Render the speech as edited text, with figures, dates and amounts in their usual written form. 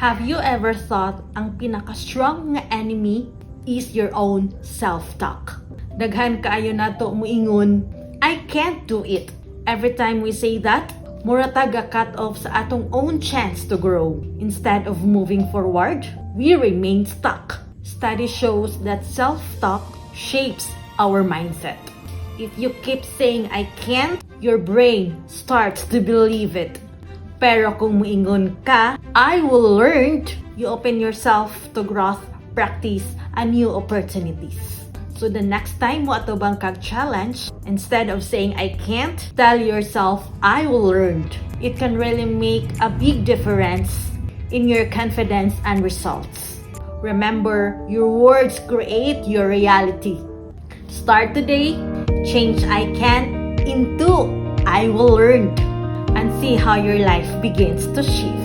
Have you ever thought ang pinaka-strong nga enemy is your own self-talk? Daghan kaayo nato muingon, I can't do it. Every time we say that, mura taga cut off sa atong own chance to grow. Instead of moving forward, we remain stuck. Study shows that self-talk shapes our mindset. If you keep saying I can't, your brain starts to believe it. Pero kung muingon ka, I will learn, you open yourself to growth, practice, and new opportunities. So the next time mo ato bang kag-challenge, instead of saying I can't, tell yourself I will learn. It can really make a big difference in your confidence and results. Remember, your words create your reality. Start today, change I can't into I will learn, and see how your life begins to shift.